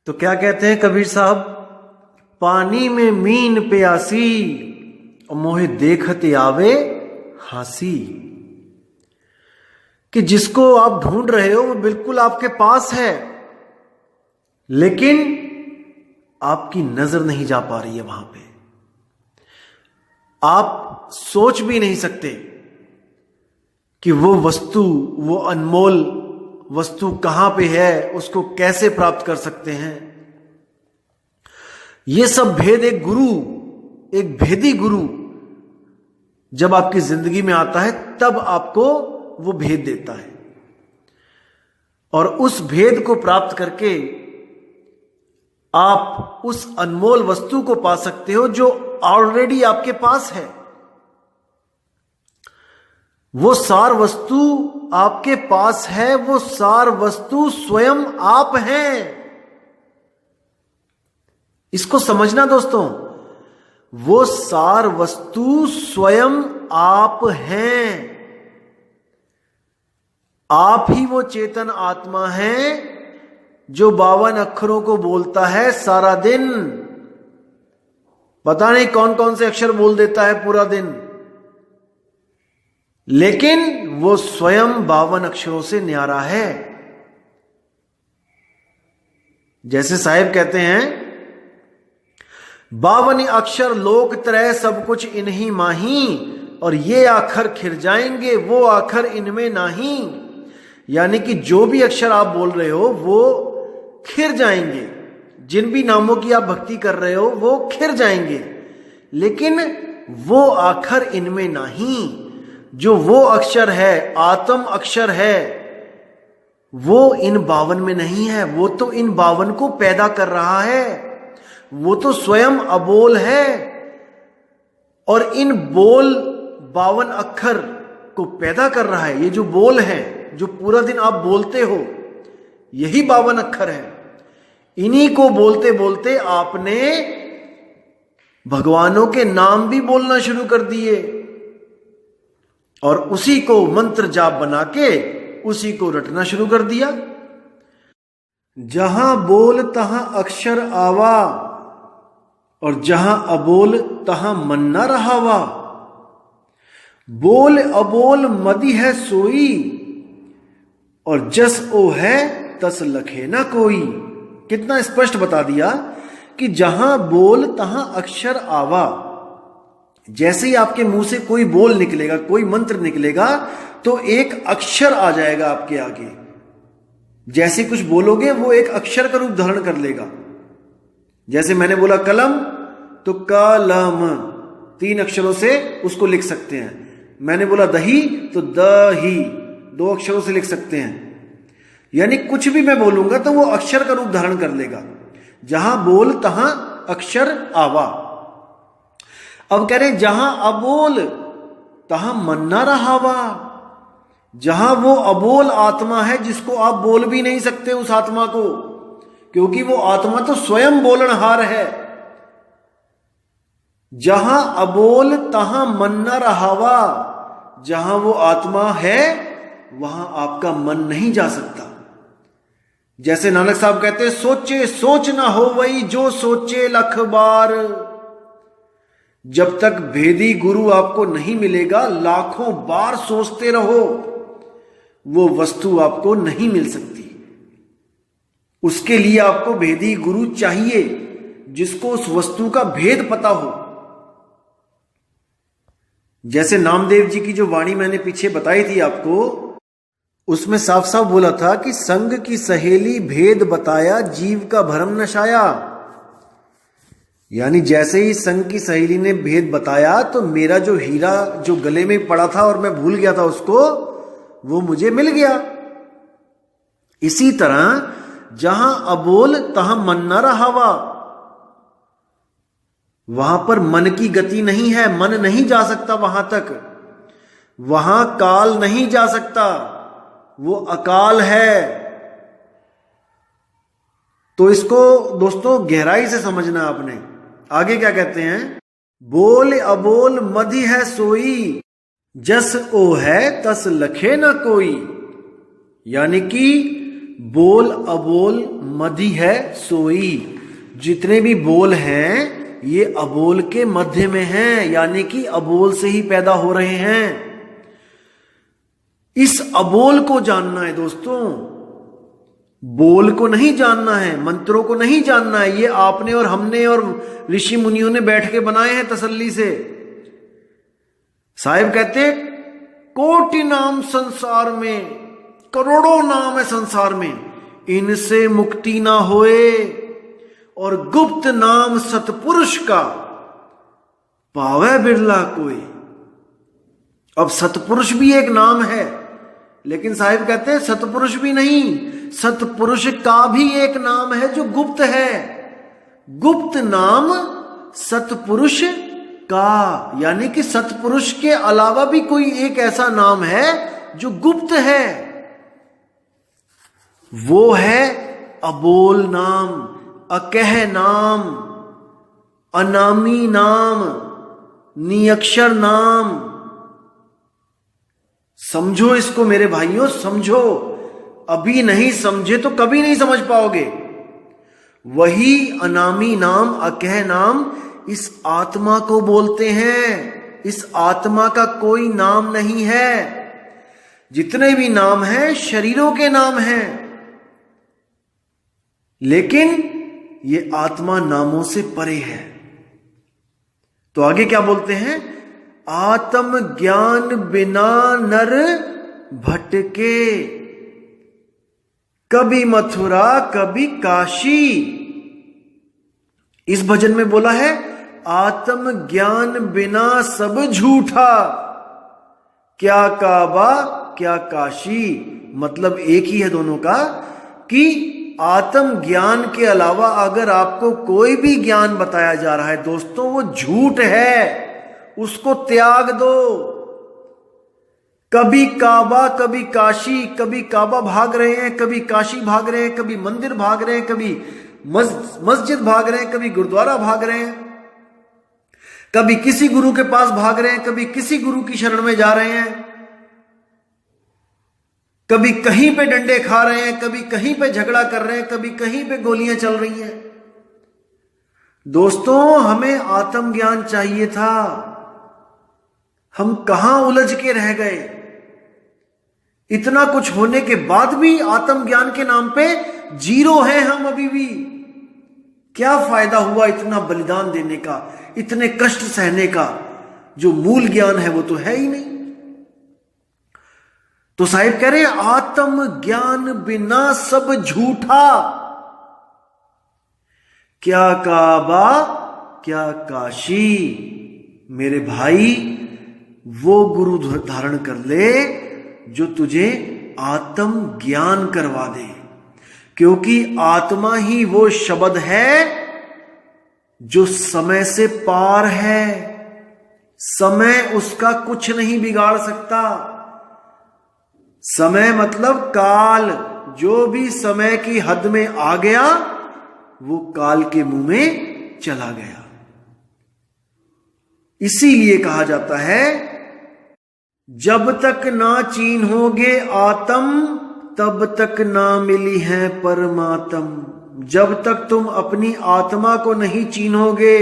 तो क्या कहते हैं कबीर साहब, पानी में मीन प्यासी और मोहे देखते आवे हंसी। कि जिसको आप ढूंढ रहे हो वो बिल्कुल आपके पास है, लेकिन आपकी नजर नहीं जा पा रही है वहां पे। आप सोच भी नहीं सकते कि वो वस्तु, वो अनमोल वस्तु कहां पे है, उसको कैसे प्राप्त कर सकते हैं। ये सब भेद एक गुरु, एक भेदी गुरु जब आपकी जिंदगी में आता है तब आपको वो भेद देता है, और उस भेद को प्राप्त करके आप उस अनमोल वस्तु को पा सकते हो जो ऑलरेडी आपके पास है। वो सार वस्तु आपके पास है, वो सार वस्तु स्वयं आप हैं। इसको समझना दोस्तों, वो सार वस्तु स्वयं आप हैं। आप ही वो चेतन आत्मा है जो 52 अक्षरों को बोलता है सारा दिन। पता नहीं कौन कौन से अक्षर बोल देता है पूरा दिन, लेकिन वो स्वयं 52 अक्षरों से न्यारा है। जैसे साहिब कहते हैं, 52 अक्षर लोक त्रय सब कुछ इन्हीं माही, और ये आखर खिर जाएंगे वो आखर इनमें नाही। यानी कि जो भी अक्षर आप बोल रहे हो वो खिर जाएंगे, जिन भी नामों की आप भक्ति कर रहे हो वो खिर जाएंगे, लेकिन वो आखर इनमें नहीं। जो वो अक्षर है, आत्म अक्षर है, वो इन 52 में नहीं है। वो तो इन 52 को पैदा कर रहा है, वो तो स्वयं अबोल है, और इन बोल 52 अक्षर को पैदा कर रहा है। ये जो बोल है, जो पूरा दिन आप बोलते हो, यही 52 अक्षर है। इन्हीं को बोलते बोलते आपने भगवानों के नाम भी बोलना शुरू कर दिए, और उसी को मंत्र जाप बना के उसी को रटना शुरू कर दिया। जहां बोल तहां अक्षर आवा, और जहां अबोल तहां मन न रहावा। बोल अबोल मदि है सोई, और जस ओ है तस लखे ना कोई। कितना स्पष्ट बता दिया कि जहां बोल तहां अक्षर आवा। जैसे ही आपके मुंह से कोई बोल निकलेगा, कोई मंत्र निकलेगा, तो एक अक्षर आ जाएगा आपके आगे। जैसे कुछ बोलोगे वो एक अक्षर का रूप धारण कर लेगा। जैसे मैंने बोला कलम, तो कलम 3 अक्षरों से उसको लिख सकते हैं। मैंने बोला दही, तो दही 2 अक्षरों से लिख सकते हैं। यानी कुछ भी मैं बोलूंगा तो वो अक्षर का रूप धारण कर लेगा। जहां बोल तहां अक्षर आवा। अब कह रहे जहां अबोल तहां मन न रहावा। जहां वो अबोल आत्मा है जिसको आप बोल भी नहीं सकते उस आत्मा को, क्योंकि वो आत्मा तो स्वयं बोलनहार है। जहां अबोल तहां मन न रहावा। जहां वो आत्मा है वहां आपका मन नहीं जा सकता। जैसे नानक साहब कहते हैं, सोचे सोच ना हो वही जो सोचे लख बार। जब तक भेदी गुरु आपको नहीं मिलेगा, लाखों बार सोचते रहो, वो वस्तु आपको नहीं मिल सकती। उसके लिए आपको भेदी गुरु चाहिए जिसको उस वस्तु का भेद पता हो। जैसे नामदेव जी की जो वाणी मैंने पीछे बताई थी आपको, उसमें साफ साफ बोला था कि संग की सहेली भेद बताया, जीव का भरम नशाया। यानी जैसे ही संग की सहेली ने भेद बताया, तो मेरा जो हीरा जो गले में पड़ा था और मैं भूल गया था उसको, वो मुझे मिल गया। इसी तरह जहां अबोल तहां मन न रहावा। वहां पर मन की गति नहीं है, मन नहीं जा सकता वहां तक। वहां काल नहीं जा सकता, वो अकाल है। तो इसको दोस्तों गहराई से समझना आपने। आगे क्या कहते हैं, बोल अबोल मधि है सोई, जस ओ है तस लखे न कोई। यानी कि बोल अबोल मधि है सोई। जितने भी बोल हैं ये अबोल के मध्य में हैं, यानी कि अबोल से ही पैदा हो रहे हैं। इस अबोल को जानना है दोस्तों, बोल को नहीं जानना है, मंत्रों को नहीं जानना है। ये आपने और हमने और ऋषि मुनियों ने बैठ के बनाए हैं तसल्ली से। साहिब कहते कोटि नाम संसार में, करोड़ों नाम है संसार में, इनसे मुक्ति ना होए, और गुप्त नाम सतपुरुष का पावे बिरला कोई। अब सतपुरुष भी एक नाम है, लेकिन साहिब कहते हैं सतपुरुष भी नहीं, सतपुरुष का भी एक नाम है जो गुप्त है। गुप्त नाम सतपुरुष का, यानी कि सतपुरुष के अलावा भी कोई एक ऐसा नाम है जो गुप्त है। वो है अबोल नाम, अकह नाम, अनामी नाम, निअक्षर नाम। समझो इसको मेरे भाइयों, समझो। अभी नहीं समझे तो कभी नहीं समझ पाओगे। वही अनामी नाम, अकह नाम इस आत्मा को बोलते हैं। इस आत्मा का कोई नाम नहीं है। जितने भी नाम हैं शरीरों के नाम हैं, लेकिन ये आत्मा नामों से परे है। तो आगे क्या बोलते हैं? आत्म ज्ञान बिना नर भटके, कभी मथुरा कभी काशी। इस भजन में बोला है आत्म ज्ञान बिना सब झूठा, क्या काबा क्या काशी। मतलब एक ही है दोनों का, कि आत्म ज्ञान के अलावा अगर आपको कोई भी ज्ञान बताया जा रहा है दोस्तों, वो झूठ है, उसको त्याग दो। कभी काबा कभी काशी, कभी काबा भाग रहे हैं, कभी काशी भाग रहे हैं, कभी मंदिर भाग रहे हैं, कभी मस्जिद भाग रहे हैं, कभी गुरुद्वारा भाग रहे हैं, कभी किसी गुरु के पास भाग रहे हैं, कभी किसी गुरु की शरण में जा रहे हैं, कभी कहीं पे डंडे खा रहे हैं, कभी कहीं पे झगड़ा कर रहे हैं, कभी कहीं पे गोलियां चल रही हैं। दोस्तों हमें आत्मज्ञान चाहिए था, हम कहां उलझ के रह गए। इतना कुछ होने के बाद भी आत्मज्ञान के नाम पे जीरो हैं हम अभी भी। क्या फायदा हुआ इतना बलिदान देने का, इतने कष्ट सहने का? जो मूल ज्ञान है वो तो है ही नहीं। तो साहिब कह रहे हैं आत्म ज्ञान बिना सब झूठा, क्या काबा क्या काशी। मेरे भाई वो गुरु धारण कर ले जो तुझे आत्म ज्ञान करवा दे, क्योंकि आत्मा ही वो शब्द है जो समय से पार है। समय उसका कुछ नहीं बिगाड़ सकता। समय मतलब काल, जो भी समय की हद में आ गया वो काल के मुंह में चला गया। इसीलिए कहा जाता है जब तक ना चीन्होगे आत्म तब तक ना मिली है परमात्म। जब तक तुम अपनी आत्मा को नहीं चीन्होगे,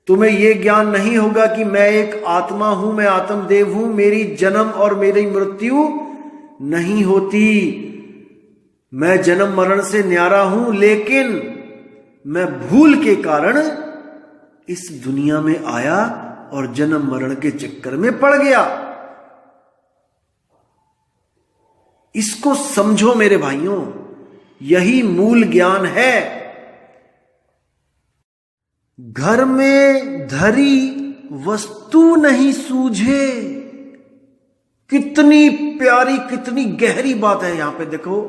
तुम्हें यह ज्ञान नहीं होगा कि मैं एक आत्मा हूं, मैं आत्मदेव हूं, मेरी जन्म और मेरी मृत्यु नहीं होती, मैं जन्म मरण से न्यारा हूं, लेकिन मैं भूल के कारण इस दुनिया में आया और जन्म मरण के चक्कर में पड़ गया। इसको समझो मेरे भाइयों, यही मूल ज्ञान है। घर में धरी वस्तु नहीं सूझे। कितनी प्यारी, कितनी गहरी बात है यहां पे। देखो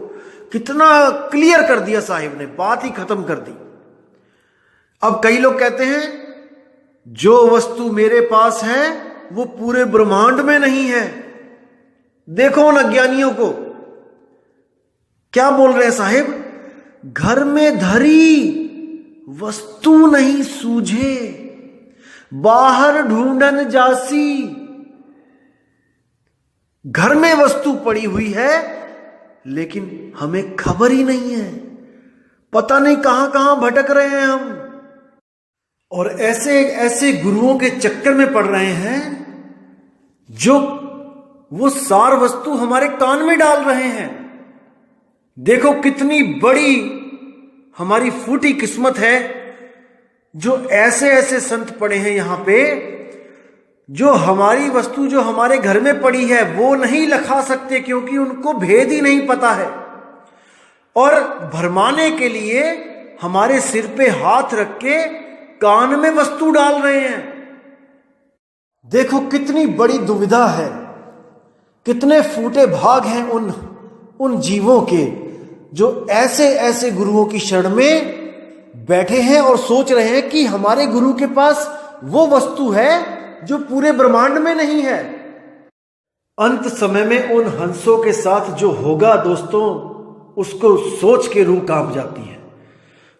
कितना क्लियर कर दिया साहिब ने, बात ही खत्म कर दी। अब कई लोग कहते हैं जो वस्तु मेरे पास है वो पूरे ब्रह्मांड में नहीं है। देखो उन अज्ञानियों को क्या बोल रहे हैं साहिब, घर में धरी वस्तु नहीं सूझे, बाहर ढूंढन जासी। घर में वस्तु पड़ी हुई है, लेकिन हमें खबर ही नहीं है, पता नहीं कहां कहां भटक रहे हैं हम, और ऐसे ऐसे गुरुओं के चक्कर में पड़ रहे हैं जो वो सार वस्तु हमारे कान में डाल रहे हैं। देखो कितनी बड़ी हमारी फूटी किस्मत है जो ऐसे ऐसे संत पड़े हैं यहां पे, जो हमारी वस्तु जो हमारे घर में पड़ी है वो नहीं लखा सकते क्योंकि उनको भेद ही नहीं पता है, और भरमाने के लिए हमारे सिर पे हाथ रख के कान में वस्तु डाल रहे हैं। देखो कितनी बड़ी दुविधा है, कितने फूटे भाग हैं उन जीवों के जो ऐसे ऐसे गुरुओं की शरण में बैठे हैं और सोच रहे हैं कि हमारे गुरु के पास वो वस्तु है जो पूरे ब्रह्मांड में नहीं है। अंत समय में उन हंसों के साथ जो होगा दोस्तों, उसको सोच के रूह कांप जाती है।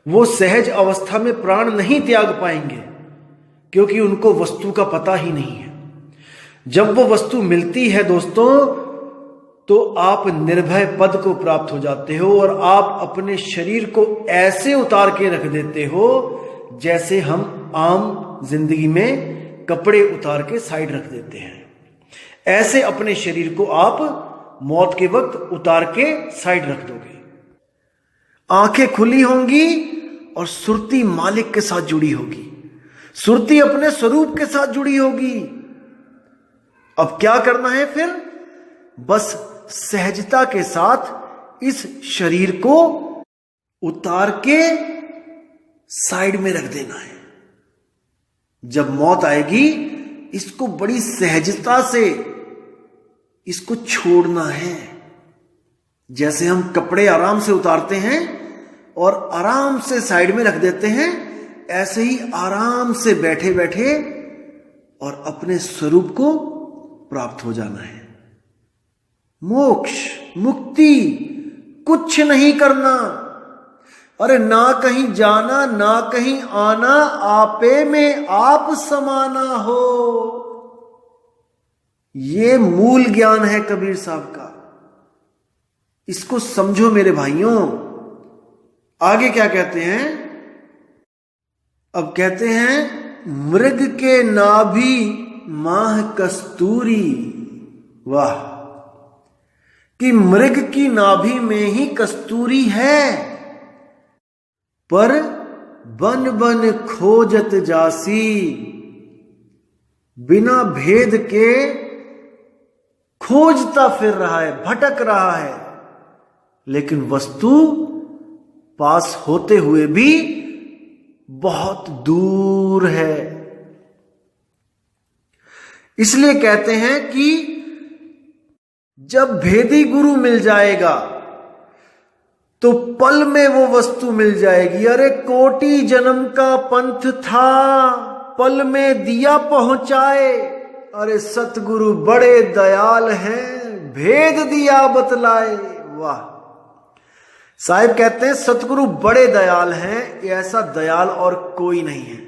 वो सहज अवस्था में प्राण नहीं त्याग पाएंगे क्योंकि उनको वस्तु का पता ही नहीं है। जब वो वस्तु मिलती है दोस्तों, तो आप निर्भय पद को प्राप्त हो जाते हो और आप अपने शरीर को ऐसे उतार के रख देते हो जैसे हम आम जिंदगी में कपड़े उतार के साइड रख देते हैं। ऐसे अपने शरीर को आप मौत के वक्त उतार के साइड रख दोगे। आंखें खुली होंगी और सुरती मालिक के साथ जुड़ी होगी, सुरती अपने स्वरूप के साथ जुड़ी होगी। अब क्या करना है फिर? बस सहजता के साथ इस शरीर को उतार के साइड में रख देना है। जब मौत आएगी, इसको बड़ी सहजता से इसको छोड़ना है। जैसे हम कपड़े आराम से उतारते हैं और आराम से साइड में रख देते हैं, ऐसे ही आराम से बैठे बैठे और अपने स्वरूप को प्राप्त हो जाना है। मोक्ष, मुक्ति, कुछ नहीं करना। अरे ना कहीं जाना ना कहीं आना, आपे में आप समाना हो। ये मूल ज्ञान है कबीर साहब का, इसको समझो मेरे भाइयों। आगे क्या कहते हैं? अब कहते हैं मृग के नाभि माह कस्तूरी। वाह, कि मृग की नाभि में ही कस्तूरी है, पर बन बन खोजत जासी। बिना भेद के खोजता फिर रहा है, भटक रहा है, लेकिन वस्तु पास होते हुए भी बहुत दूर है। इसलिए कहते हैं कि जब भेदी गुरु मिल जाएगा तो पल में वो वस्तु मिल जाएगी। अरे कोटि जन्म का पंथ था, पल में दिया पहुंचाए। अरे सतगुरु बड़े दयाल हैं, भेद दिया बतलाए। वाह, साहिब कहते हैं सतगुरु बड़े दयाल हैं, ऐसा दयाल और कोई नहीं है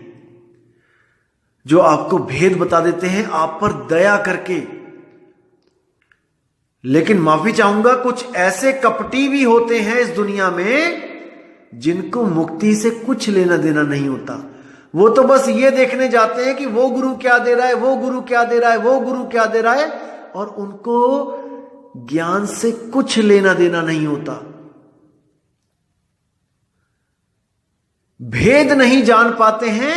जो आपको भेद बता देते हैं आप पर दया करके। लेकिन माफी चाहूंगा, कुछ ऐसे कपटी भी होते हैं इस दुनिया में जिनको मुक्ति से कुछ लेना देना नहीं होता। वो तो बस ये देखने जाते हैं कि वो गुरु क्या दे रहा है, वो गुरु क्या दे रहा है, वो गुरु क्या दे रहा है, और उनको ज्ञान से कुछ लेना देना नहीं होता। भेद नहीं जान पाते हैं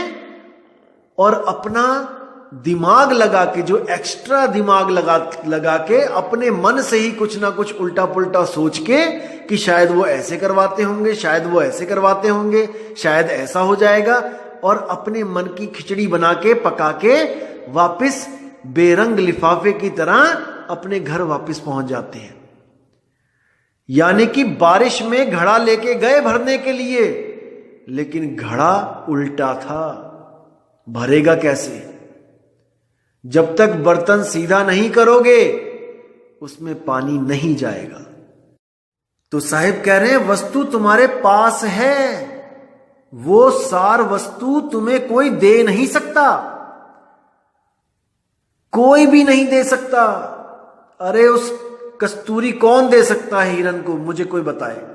और अपना दिमाग लगा के, जो एक्स्ट्रा दिमाग लगा के अपने मन से ही कुछ ना कुछ उल्टा पुल्टा सोच के कि शायद वो ऐसे करवाते होंगे, शायद वो ऐसे करवाते होंगे, शायद ऐसा हो जाएगा, और अपने मन की खिचड़ी बना के पका के वापस बेरंग लिफाफे की तरह अपने घर वापस पहुंच जाते हैं। यानी कि बारिश में घड़ा लेके गए भरने के लिए, लेकिन घड़ा उल्टा था, भरेगा कैसे? जब तक बर्तन सीधा नहीं करोगे उसमें पानी नहीं जाएगा। तो साहिब कह रहे हैं वस्तु तुम्हारे पास है, वो सार वस्तु तुम्हें कोई दे नहीं सकता, कोई भी नहीं दे सकता। अरे उस कस्तूरी कौन दे सकता है हिरन को, मुझे कोई बताए।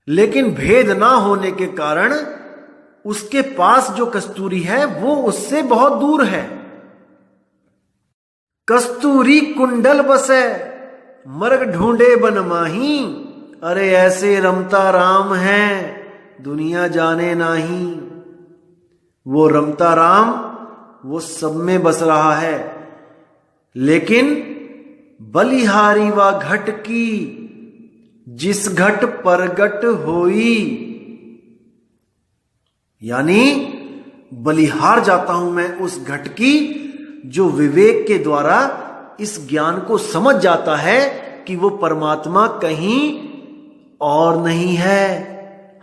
लेकिन भेद ना होने के कारण उसके पास जो कस्तूरी है वो उससे बहुत दूर है। कस्तूरी कुंडल बसे मर्ग ढूंढे बन माही, अरे ऐसे रमता राम है दुनिया जाने नाही। वो रमता राम वो सब में बस रहा है, लेकिन बलिहारी वा घट की जिस घट परगट होई, यानी बलिहार जाता हूं मैं उस घट की जो विवेक के द्वारा इस ज्ञान को समझ जाता है कि वो परमात्मा कहीं और नहीं है,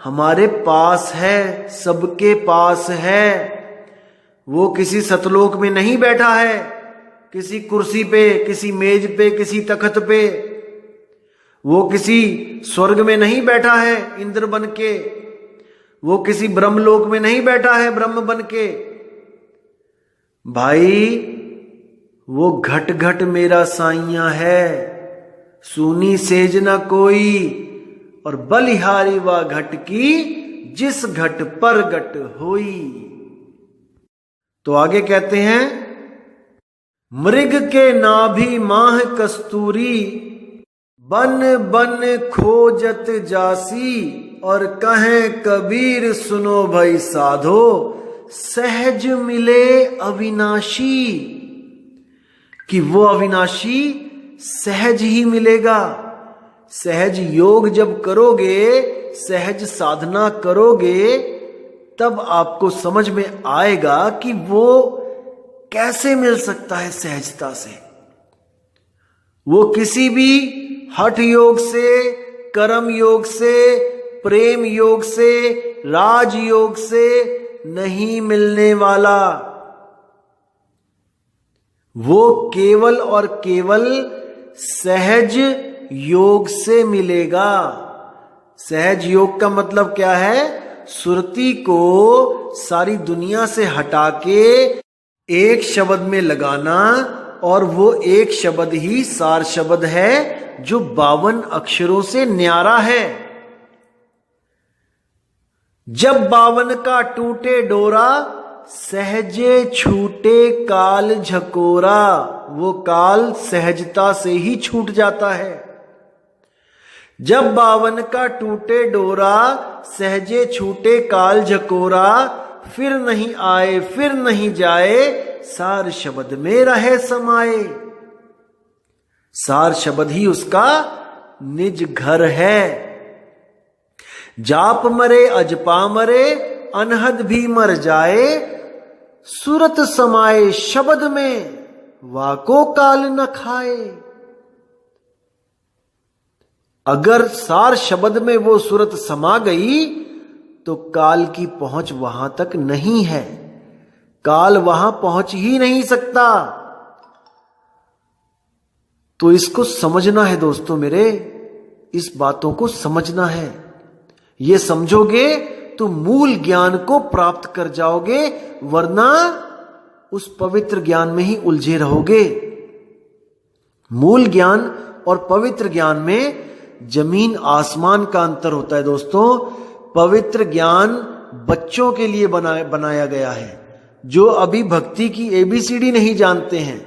हमारे पास है, सबके पास है। वो किसी सतलोक में नहीं बैठा है, किसी कुर्सी पे, किसी मेज पे, किसी तख्त पे। वो किसी स्वर्ग में नहीं बैठा है इंद्र बन के, वो किसी ब्रह्मलोक में नहीं बैठा है ब्रह्म बन के। भाई वो घट घट मेरा साइया है, सूनी सेज न कोई, और बलिहारी व घट की जिस घट पर घट होई। तो आगे कहते हैं, मृग के नाभि माह कस्तूरी, बन बन खोजत जासी, और कहें कबीर सुनो भाई साधो, सहज मिले अविनाशी। कि वो अविनाशी सहज ही मिलेगा। सहज योग जब करोगे, सहज साधना करोगे, तब आपको समझ में आएगा कि वो कैसे मिल सकता है सहजता से। वो किसी भी हठ योग से, कर्म योग से, प्रेम योग से, राज योग से नहीं मिलने वाला। वो केवल और केवल सहज योग से मिलेगा। सहज योग का मतलब क्या है? सुरती को सारी दुनिया से हटा के एक शब्द में लगाना, और वो एक शब्द ही सार शब्द है जो 52 अक्षरों से न्यारा है। जब 52 का टूटे डोरा, सहजे छूटे काल झकोरा। वो काल सहजता से ही छूट जाता है। जब 52 का टूटे डोरा, सहजे छूटे काल झकोरा, फिर नहीं आए फिर नहीं जाए, सार शब्द में रहे समाये। सार शब्द ही उसका निज घर है। जाप मरे अजपा मरे, अनहद भी मर जाए, सूरत समाये शब्द में, वाको काल न खाए। अगर सार शब्द में वो सूरत समा गई तो काल की पहुंच वहां तक नहीं है। काल वहां पहुंच ही नहीं सकता। तो इसको समझना है दोस्तों मेरे, इस बातों को समझना है। ये समझोगे तो मूल ज्ञान को प्राप्त कर जाओगे, वरना उस पवित्र ज्ञान में ही उलझे रहोगे। मूल ज्ञान और पवित्र ज्ञान में जमीन आसमान का अंतर होता है दोस्तों। पवित्र ज्ञान बच्चों के लिए बनाया गया है, जो अभी भक्ति की ABCD नहीं जानते हैं,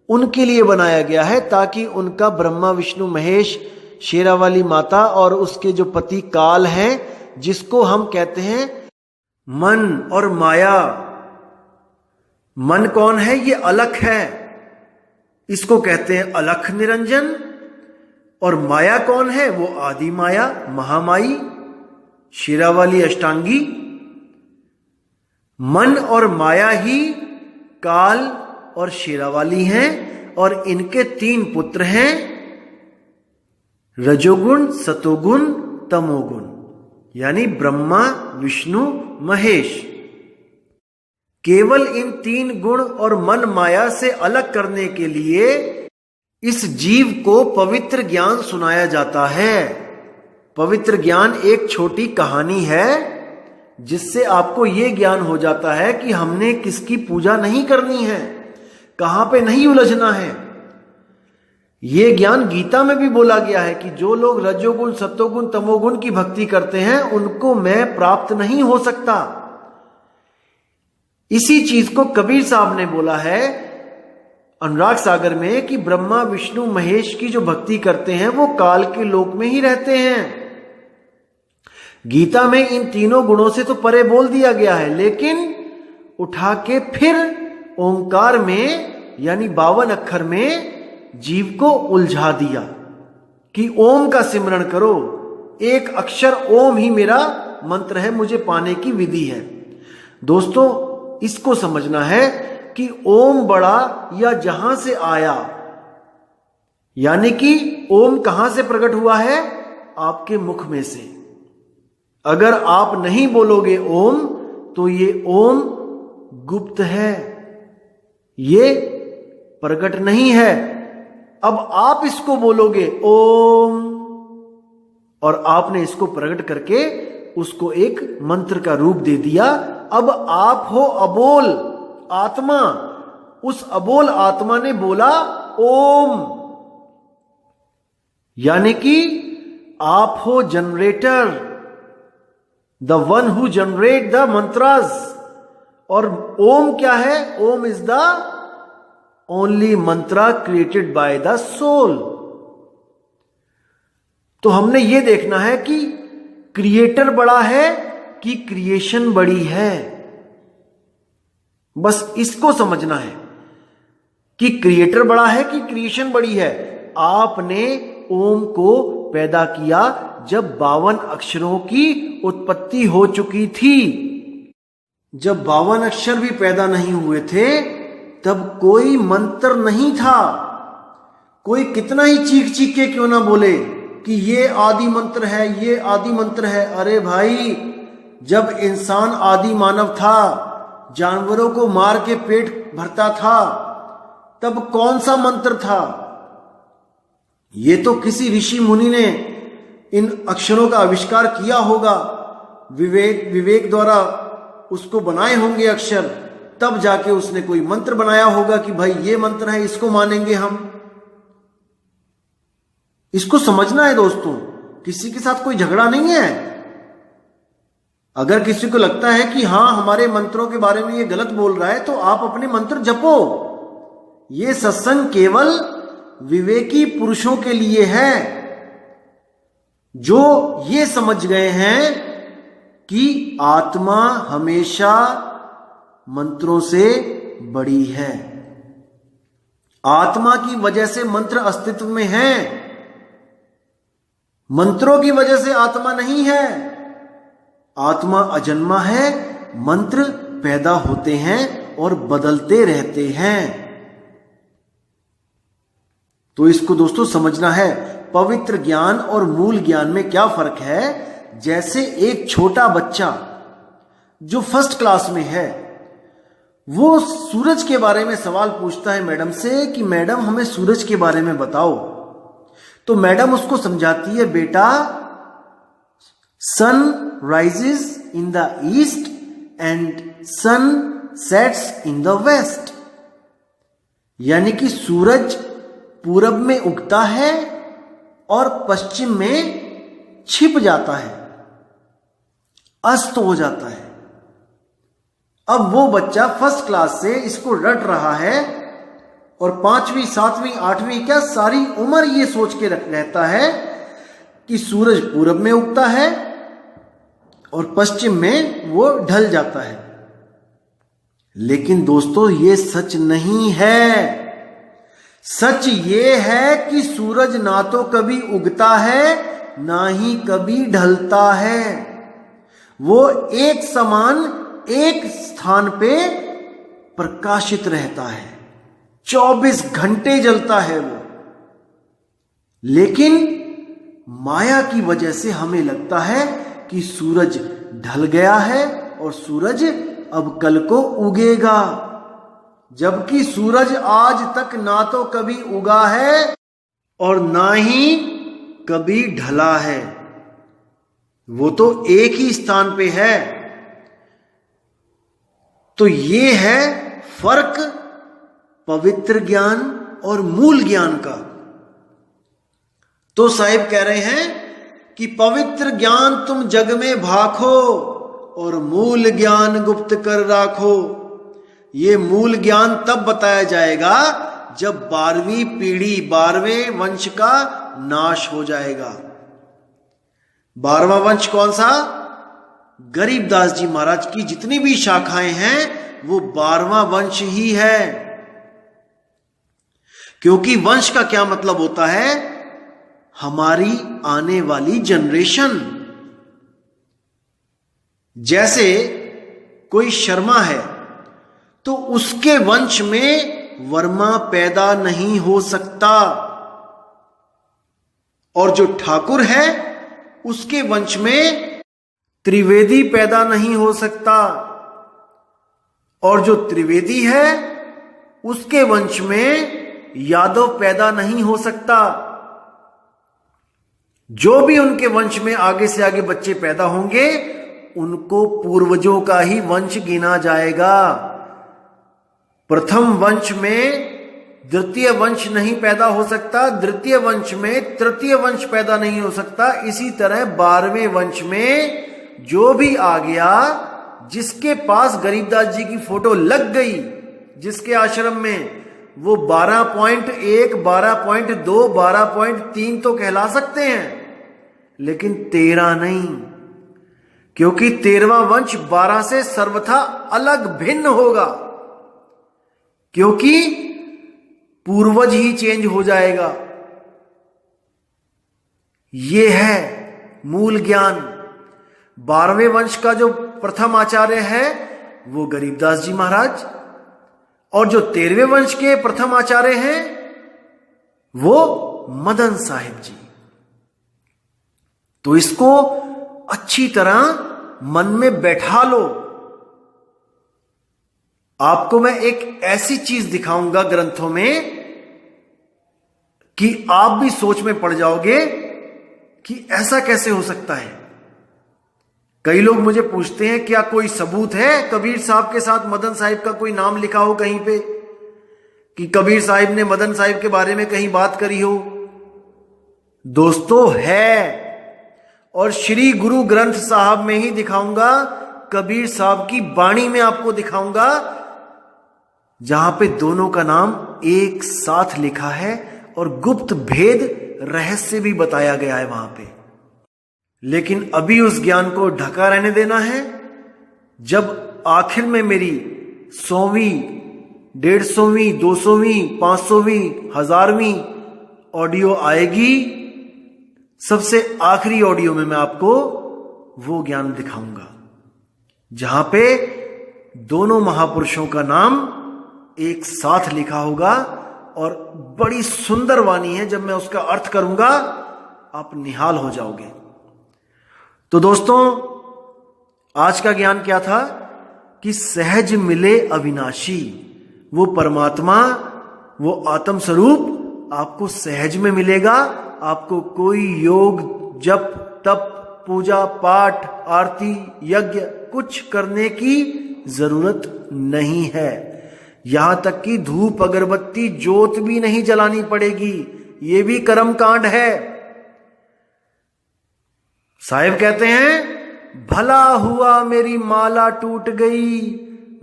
उनके लिए बनाया गया है, ताकि उनका ब्रह्मा विष्णु महेश, शेरावाली माता और उसके जो पति काल हैं, जिसको हम कहते हैं मन और माया। मन कौन है? ये अलख है, इसको कहते हैं अलख निरंजन। और माया कौन है? वो आदि माया, महामाई, शेरावाली अष्टांगी। मन और माया ही काल और शेरावाली हैं, और इनके 3 पुत्र हैं, रजोगुण, सतोगुण, तमोगुण, यानी ब्रह्मा विष्णु महेश। केवल इन 3 गुण और मन माया से अलग करने के लिए इस जीव को पवित्र ज्ञान सुनाया जाता है। पवित्र ज्ञान एक छोटी कहानी है, जिससे आपको यह ज्ञान हो जाता है कि हमने किसकी पूजा नहीं करनी है, कहां पे नहीं उलझना है। ये ज्ञान गीता में भी बोला गया है कि जो लोग रजोगुण सत्वगुण तमोगुण की भक्ति करते हैं उनको मैं प्राप्त नहीं हो सकता। इसी चीज को कबीर साहब ने बोला है अनुराग सागर में कि ब्रह्मा विष्णु महेश की जो भक्ति करते हैं वो काल के लोक में ही रहते हैं। गीता में इन तीनों गुणों से तो परे बोल दिया गया है, लेकिन उठा के फिर ओंकार में यानी 52 अक्षर में जीव को उलझा दिया कि ओम का सिमरण करो, एक अक्षर ओम ही मेरा मंत्र है, मुझे पाने की विधि है। दोस्तों इसको समझना है कि ओम बड़ा या जहां से आया, यानी कि ओम कहां से प्रकट हुआ है? आपके मुख में से। अगर आप नहीं बोलोगे ओम तो ये ओम गुप्त है, ये प्रकट नहीं है। अब आप इसको बोलोगे ओम, और आपने इसको प्रकट करके उसको एक मंत्र का रूप दे दिया। अब आप हो अबोल आत्मा, उस अबोल आत्मा ने बोला ओम, यानी कि आप हो generator, the one who generate the mantras. और ओम क्या है? Om is the only mantra created by the soul. तो हमने ये देखना है कि क्रिएटर बड़ा है कि क्रिएशन बड़ी है। बस इसको समझना है कि क्रिएटर बड़ा है कि क्रिएशन बड़ी है। आपने ओम को पैदा किया जब 52 अक्षरों की उत्पत्ति हो चुकी थी। जब 52 अक्षर भी पैदा नहीं हुए थे तब कोई मंत्र नहीं था। कोई कितना ही चीख चीख के क्यों ना बोले कि ये आदि मंत्र है, ये आदि मंत्र है। अरे भाई, जब इंसान आदि मानव था, जानवरों को मार के पेट भरता था, तब कौन सा मंत्र था? ये तो किसी ऋषि मुनि ने इन अक्षरों का आविष्कार किया होगा, विवेक द्वारा उसको बनाए होंगे अक्षर, तब जाके उसने कोई मंत्र बनाया होगा कि भाई ये मंत्र है, इसको मानेंगे हम। इसको समझना है दोस्तों, किसी के साथ कोई झगड़ा नहीं है। अगर किसी को लगता है कि हां हमारे मंत्रों के बारे में ये गलत बोल रहा है तो आप अपने मंत्र जपो। ये सत्संग केवल विवेकी पुरुषों के लिए है जो ये समझ गए हैं कि आत्मा हमेशा मंत्रों से बड़ी है। आत्मा की वजह से मंत्र अस्तित्व में है, मंत्रों की वजह से आत्मा नहीं है। आत्मा अजन्मा है, मंत्र पैदा होते हैं और बदलते रहते हैं। तो इसको दोस्तों समझना है। पवित्र ज्ञान और मूल ज्ञान में क्या फर्क है? जैसे एक छोटा बच्चा जो फर्स्ट क्लास में है, वो सूरज के बारे में सवाल पूछता है मैडम से कि मैडम हमें सूरज के बारे में बताओ। तो मैडम उसको समझाती है, बेटा sun rises in the east and sun sets in the west, यानी कि सूरज पूरब में उगता है और पश्चिम में छिप जाता है, अस्त हो जाता है। अब वो बच्चा फर्स्ट क्लास से इसको रट रहा है और 5वीं 7वीं 8वीं क्या सारी उम्र ये सोच के रहता है कि सूरज पूरब में उगता है और पश्चिम में वो ढल जाता है। लेकिन दोस्तों ये सच नहीं है। सच ये है कि सूरज ना तो कभी उगता है ना ही कभी ढलता है। वो एक समान एक स्थान पे प्रकाशित रहता है, 24 घंटे जलता है वो। लेकिन माया की वजह से हमें लगता है कि सूरज ढल गया है और सूरज अब कल को उगेगा, जबकि सूरज आज तक ना तो कभी उगा है और ना ही कभी ढला है। वो तो एक ही स्थान पे है। तो ये है फर्क पवित्र ज्ञान और मूल ज्ञान का। तो साहिब कह रहे हैं कि पवित्र ज्ञान तुम जग में भाखो और मूल ज्ञान गुप्त कर राखो। ये मूल ज्ञान तब बताया जाएगा जब 12वीं पीढ़ी 12वें वंश का नाश हो जाएगा। 12वां वंश कौन सा? गरीबदास जी महाराज की जितनी भी शाखाएं हैं वो 12वां वंश ही है। क्योंकि वंश का क्या मतलब होता है? हमारी आने वाली जनरेशन। जैसे कोई शर्मा है तो उसके वंश में वर्मा पैदा नहीं हो सकता, और जो ठाकुर है उसके वंश में त्रिवेदी पैदा नहीं हो सकता, और जो त्रिवेदी है उसके वंश में यादव पैदा नहीं हो सकता। जो भी उनके वंश में आगे से आगे बच्चे पैदा होंगे उनको पूर्वजों का ही वंश गिना जाएगा। प्रथम वंश में द्वितीय वंश नहीं पैदा हो सकता, द्वितीय वंश में तृतीय वंश पैदा नहीं हो सकता। इसी तरह 12वें वंश में जो भी आ गया, जिसके पास गरीबदास जी की फोटो लग गई, जिसके आश्रम में, वो 12.1, 12.2, 12.3 तो कहला सकते हैं, लेकिन 13 नहीं, क्योंकि 13वां वंश 12 से सर्वथा अलग भिन्न होगा, क्योंकि पूर्वज ही चेंज हो जाएगा। यह है मूल ज्ञान। 12वें वंश का जो प्रथम आचार्य है वो गरीबदास जी महाराज, और जो 13वें वंश के प्रथम आचार्य हैं वो मदन साहिब जी। तो इसको अच्छी तरह मन में बैठा लो। आपको मैं एक ऐसी चीज दिखाऊंगा ग्रंथों में कि आप भी सोच में पड़ जाओगे कि ऐसा कैसे हो सकता है। कई लोग मुझे पूछते हैं क्या कोई सबूत है कबीर साहब के साथ मदन साहिब का कोई नाम लिखा हो कहीं पे, कि कबीर साहिब ने मदन साहिब के बारे में कहीं बात करी हो? दोस्तों है, और श्री गुरु ग्रंथ साहब में ही दिखाऊंगा, कबीर साहब की वाणी में आपको दिखाऊंगा, जहां पे दोनों का नाम एक साथ लिखा है और गुप्त भेद रहस्य भी बताया गया है वहां पे। लेकिन अभी उस ज्ञान को ढका रहने देना है। जब आखिर में मेरी 100वीं, 150वीं, 200वीं, 500वीं, 1000वीं ऑडियो आएगी, सबसे आखिरी ऑडियो में मैं आपको वो ज्ञान दिखाऊंगा जहां पे दोनों महापुरुषों का नाम एक साथ लिखा होगा, और बड़ी सुंदर वाणी है। जब मैं उसका अर्थ करूंगा आप निहाल हो जाओगे। तो दोस्तों, आज का ज्ञान क्या था कि सहज मिले अविनाशी, वो परमात्मा, वो आत्म स्वरूप आपको सहज में मिलेगा। आपको कोई योग, जप, तप, पूजा पाठ, आरती, यज्ञ कुछ करने की जरूरत नहीं है। यहां तक कि धूप, अगरबत्ती, जोत भी नहीं जलानी पड़ेगी। यह भी कर्म कांड है। साहिब कहते हैं, भला हुआ मेरी माला टूट गई,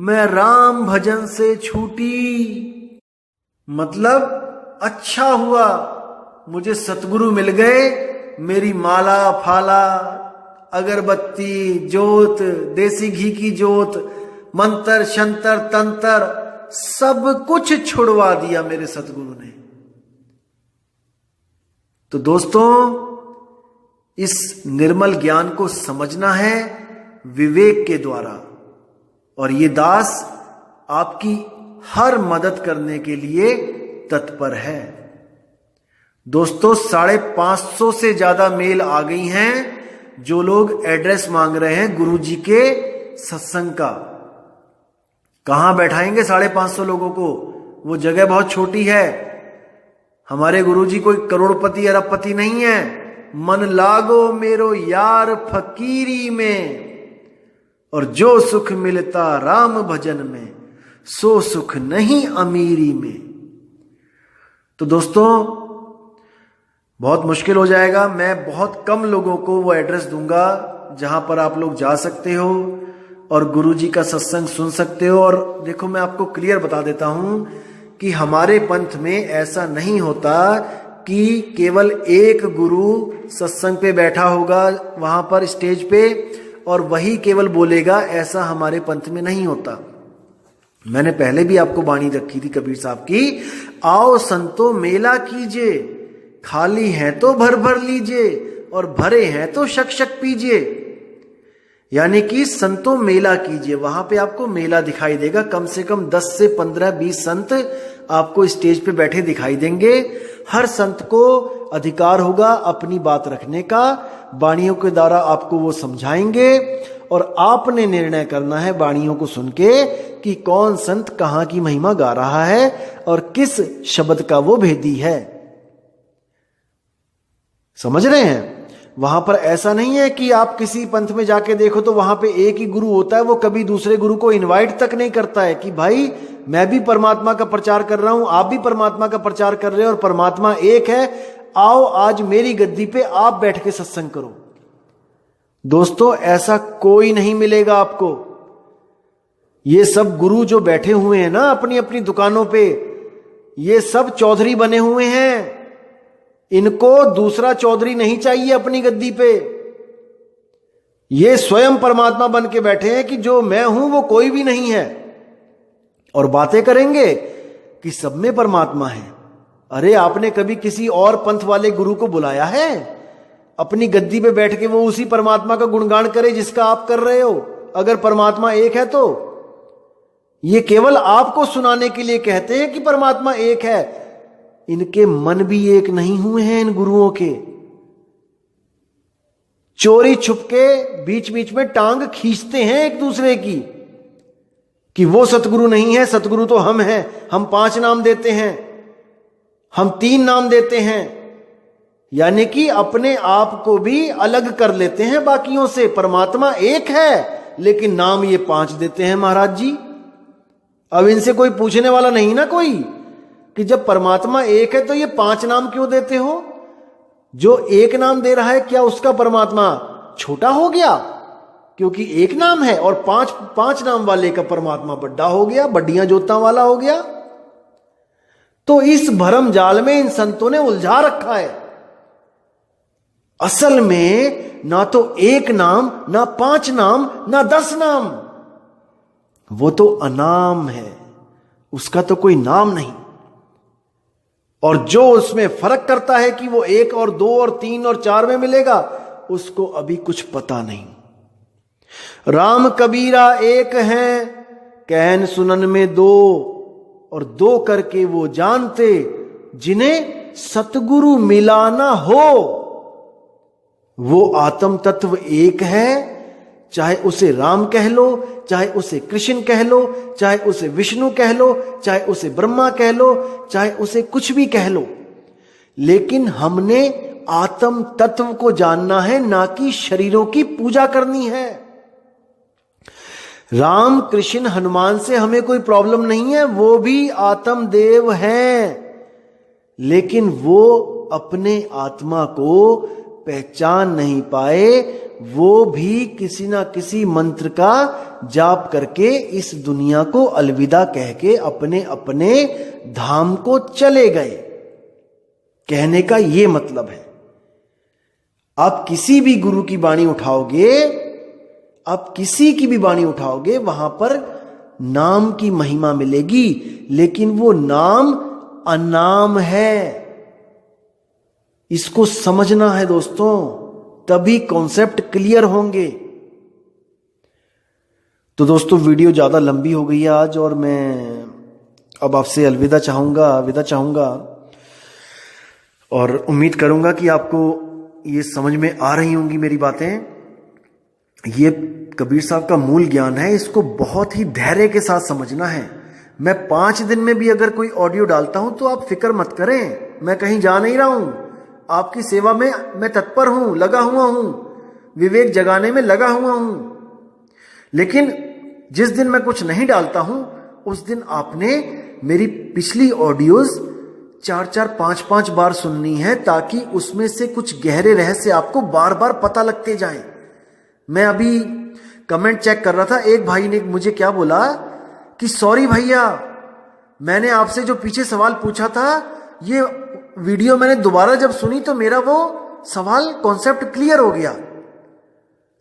मैं राम भजन से छूटी। मतलब अच्छा हुआ मुझे सतगुरु मिल गए, मेरी माला फाला, अगरबत्ती, जोत, देसी घी की जोत, मंत्र शंतर तंत्र सब कुछ छुड़वा दिया मेरे सतगुरु ने। तो दोस्तों, इस निर्मल ज्ञान को समझना है विवेक के द्वारा, और ये दास आपकी हर मदद करने के लिए तत्पर है। दोस्तों, 550 से ज्यादा मेल आ गई हैं जो लोग एड्रेस मांग रहे हैं गुरु जी के सत्संग का। कहां बैठाएंगे 550 लोगों को? वो जगह बहुत छोटी है। हमारे गुरु जी कोई करोड़पति अरबपति नहीं है। मन लागो मेरो यार फकीरी में, और जो सुख मिलता राम भजन में, सो सुख नहीं अमीरी में। तो दोस्तों, बहुत मुश्किल हो जाएगा। मैं बहुत कम लोगों को वो एड्रेस दूंगा जहां पर आप लोग जा सकते हो और गुरुजी का सत्संग सुन सकते हो। और देखो, मैं आपको क्लियर बता देता हूं कि हमारे पंथ में ऐसा नहीं होता कि केवल एक गुरु सत्संग पे बैठा होगा वहां पर स्टेज पे और वही केवल बोलेगा, ऐसा हमारे पंथ में नहीं होता। मैंने पहले भी आपको वाणी रखी थी कबीर साहब की, आओ संतो मेला कीजिए, खाली है तो भर भर लीजिए और भरे हैं तो शक शक पीजिए। यानी कि संतों मेला कीजिए, वहां पे आपको मेला दिखाई देगा। कम से कम 10 से 15 20 संत आपको स्टेज पे बैठे दिखाई देंगे। हर संत को अधिकार होगा अपनी बात रखने का, वाणियों के द्वारा आपको वो समझाएंगे और आपने निर्णय करना है वाणियों को सुन के कि कौन संत कहां की महिमा गा रहा है और किस शब्द का वो भेदी है। समझ रहे हैं? वहां पर ऐसा नहीं है कि आप किसी पंथ में जाके देखो तो वहां पे एक ही गुरु होता है, वो कभी दूसरे गुरु को इनवाइट तक नहीं करता है कि भाई मैं भी परमात्मा का प्रचार कर रहा हूं, आप भी परमात्मा का प्रचार कर रहे हो और परमात्मा एक है, आओ आज मेरी गद्दी पे आप बैठ के सत्संग करो। दोस्तों, ऐसा कोई नहीं मिलेगा आपको। ये सब गुरु जो बैठे हुए हैं ना अपनी अपनी दुकानों पे, ये सब चौधरी बने हुए हैं। इनको दूसरा चौधरी नहीं चाहिए अपनी गद्दी पे। ये स्वयं परमात्मा बन के बैठे हैं कि जो मैं हूं वो कोई भी नहीं है, और बातें करेंगे कि सब में परमात्मा है। अरे आपने कभी किसी और पंथ वाले गुरु को बुलाया है अपनी गद्दी पे बैठ के वो उसी परमात्मा का गुणगान करे जिसका आप कर रहे हो? अगर परमात्मा एक है तो ये केवल आपको सुनाने के लिए कहते हैं कि परमात्मा एक है। इनके मन भी एक नहीं हुए हैं इन गुरुओं के। चोरी छुपके बीच बीच में टांग खींचते हैं एक दूसरे की कि वो सतगुरु नहीं है, सतगुरु तो हम हैं। हम 5 नाम देते हैं, हम 3 नाम देते हैं, यानी कि अपने आप को भी अलग कर लेते हैं बाकियों से। परमात्मा एक है लेकिन नाम ये 5 देते हैं महाराज जी। अब इनसे कोई पूछने वाला नहीं ना कोई कि जब परमात्मा एक है तो ये 5 नाम क्यों देते हो? जो एक नाम दे रहा है क्या उसका परमात्मा छोटा हो गया क्योंकि एक नाम है, और 5 नाम वाले का परमात्मा बड्डा हो गया, बड्डियां जोता वाला हो गया? तो इस भरम जाल में इन संतों ने उलझा रखा है। असल में ना तो एक नाम, ना 5 नाम, ना 10 नाम, वो तो अनाम है, उसका तो कोई नाम नहीं। और जो उसमें फर्क करता है कि वो 1 और 2 और 3 और 4 में मिलेगा, उसको अभी कुछ पता नहीं। राम कबीरा एक हैं, कहन सुनन में 2, और 2 करके वो जानते जिन्हें सतगुरु मिलाना हो। वो आत्म तत्व एक है, चाहे उसे राम कह लो, चाहे उसे कृष्ण कह लो, चाहे उसे विष्णु कह लो, चाहे उसे ब्रह्मा कह लो, चाहे उसे कुछ भी कह लो, लेकिन हमने आत्म तत्व को जानना है, ना कि शरीरों की पूजा करनी है। राम कृष्ण हनुमान से हमें कोई प्रॉब्लम नहीं है, वो भी आत्म देव हैं, लेकिन वो अपने आत्मा को पहचान नहीं पाए। वो भी किसी ना किसी मंत्र का जाप करके इस दुनिया को अलविदा कह के अपने अपने धाम को चले गए। कहने का ये मतलब है, आप किसी भी गुरु की वाणी उठाओगे, आप किसी की भी वाणी उठाओगे, वहां पर नाम की महिमा मिलेगी, लेकिन वो नाम अनाम है। इसको समझना है दोस्तों, तभी कॉन्सेप्ट क्लियर होंगे। तो दोस्तों, वीडियो ज्यादा लंबी हो गई है आज, और मैं अब आपसे विदा चाहूंगा और उम्मीद करूंगा कि आपको ये समझ में आ रही होंगी मेरी बातें। ये कबीर साहब का मूल ज्ञान है, इसको बहुत ही धैर्य के साथ समझना है। मैं 5 दिन में भी अगर कोई ऑडियो डालता हूं तो आप फिक्र मत करें, मैं कहीं जा नहीं रहा हूं, आपकी सेवा में मैं तत्पर हूं, लगा हुआ हूं, विवेक जगाने में लगा हुआ हूं। लेकिन जिस दिन मैं कुछ नहीं डालता हूं, उस दिन आपने मेरी पिछली ऑडियोज 4-4, 5-5 बार सुननी है, ताकि उसमें से कुछ गहरे रहस्य आपको बार बार पता लगते जाएं। मैं अभी कमेंट चेक कर रहा था, एक भाई ने मुझे क्या बोला कि सॉरी भैया, मैंने आपसे जो पीछे सवाल पूछा था, ये वीडियो मैंने दोबारा जब सुनी तो मेरा वो सवाल कॉन्सेप्ट क्लियर हो गया।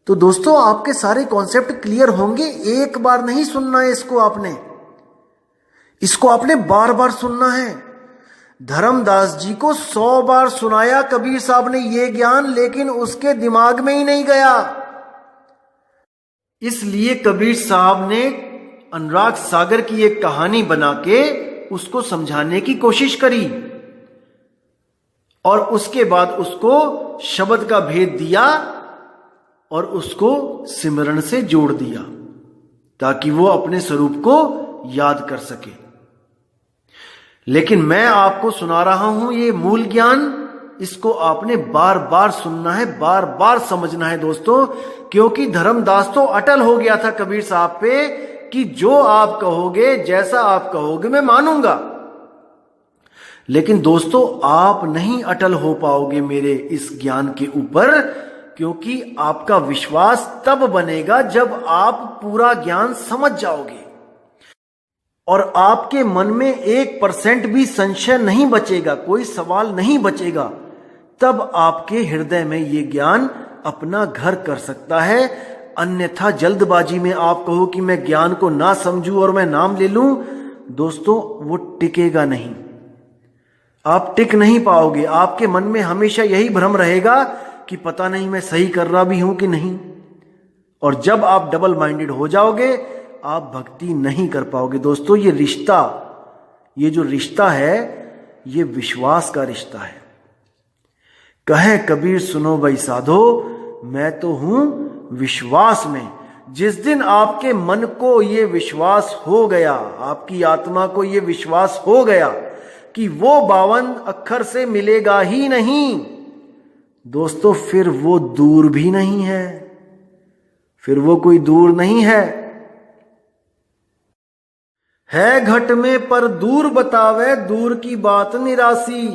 तो दोस्तों, आपके सारे कॉन्सेप्ट क्लियर होंगे, एक बार नहीं सुनना है इसको आपने बार बार सुनना है। धर्मदास जी को 100 बार सुनाया कबीर साहब ने ये ज्ञान, लेकिन उसके दिमाग में ही नहीं गया। इसलिए कबीर साहब ने अनुराग सागर की एक कहानी बना के उसको समझाने की कोशिश करी, और उसके बाद उसको शब्द का भेद दिया और उसको सिमरन से जोड़ दिया, ताकि वो अपने स्वरूप को याद कर सके। लेकिन मैं आपको सुना रहा हूं ये मूल ज्ञान, इसको आपने बार बार सुनना है, बार बार समझना है दोस्तों, क्योंकि धर्मदास तो अटल हो गया था कबीर साहब पे कि जो आप कहोगे, जैसा आप कहोगे मैं मानूंगा। लेकिन दोस्तों, आप नहीं अटल हो पाओगे मेरे इस ज्ञान के ऊपर, क्योंकि आपका विश्वास तब बनेगा जब आप पूरा ज्ञान समझ जाओगे और आपके मन में 1% भी संशय नहीं बचेगा, कोई सवाल नहीं बचेगा। तब आपके हृदय में ये ज्ञान अपना घर कर सकता है। अन्यथा जल्दबाजी में आप कहो कि मैं ज्ञान को ना समझूं और मैं नाम ले लूं, दोस्तों वो टिकेगा नहीं, आप टिक नहीं पाओगे। आपके मन में हमेशा यही भ्रम रहेगा कि पता नहीं मैं सही कर रहा भी हूं कि नहीं। और जब आप डबल माइंडेड हो जाओगे, आप भक्ति नहीं कर पाओगे। दोस्तों, ये जो रिश्ता है, ये विश्वास का रिश्ता है। कहे कबीर सुनो भाई साधो, मैं तो हूं विश्वास में। जिस दिन आपके मन को ये विश्वास हो गया, आपकी आत्मा को ये विश्वास हो गया कि वो 52 अक्षर से मिलेगा ही नहीं, दोस्तों फिर वो दूर भी नहीं है, फिर वो कोई दूर नहीं है घट में पर दूर बतावे दूर की बात निरासी।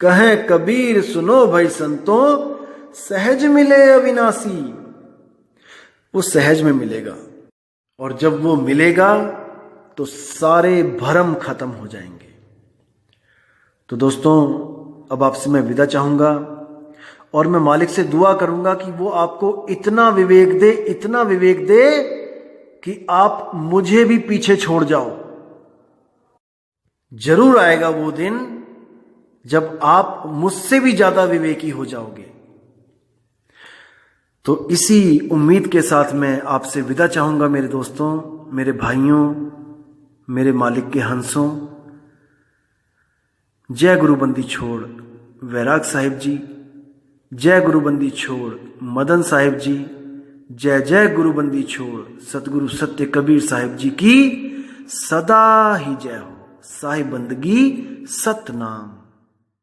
कहे कबीर सुनो भाई संतों, सहज मिले अविनाशी। वो सहज में मिलेगा, और जब वो मिलेगा तो सारे भ्रम खत्म हो जाएंगे। तो दोस्तों, अब आपसे मैं विदा चाहूंगा और मैं मालिक से दुआ करूंगा कि वो आपको इतना विवेक दे, इतना विवेक दे कि आप मुझे भी पीछे छोड़ जाओ। जरूर आएगा वो दिन जब आप मुझसे भी ज्यादा विवेकी हो जाओगे। तो इसी उम्मीद के साथ मैं आपसे विदा चाहूंगा मेरे दोस्तों, मेरे भाइयों, मेरे मालिक के हंसों। जय गुरुबंदी छोड़ वैराग साहिब जी, जय गुरुबंदी छोड़ मदन साहिब जी, जय जय गुरुबंदी छोड़ सतगुरु सत्य कबीर साहिब जी की सदा ही जय हो। साहिब बंदगी सतनाम।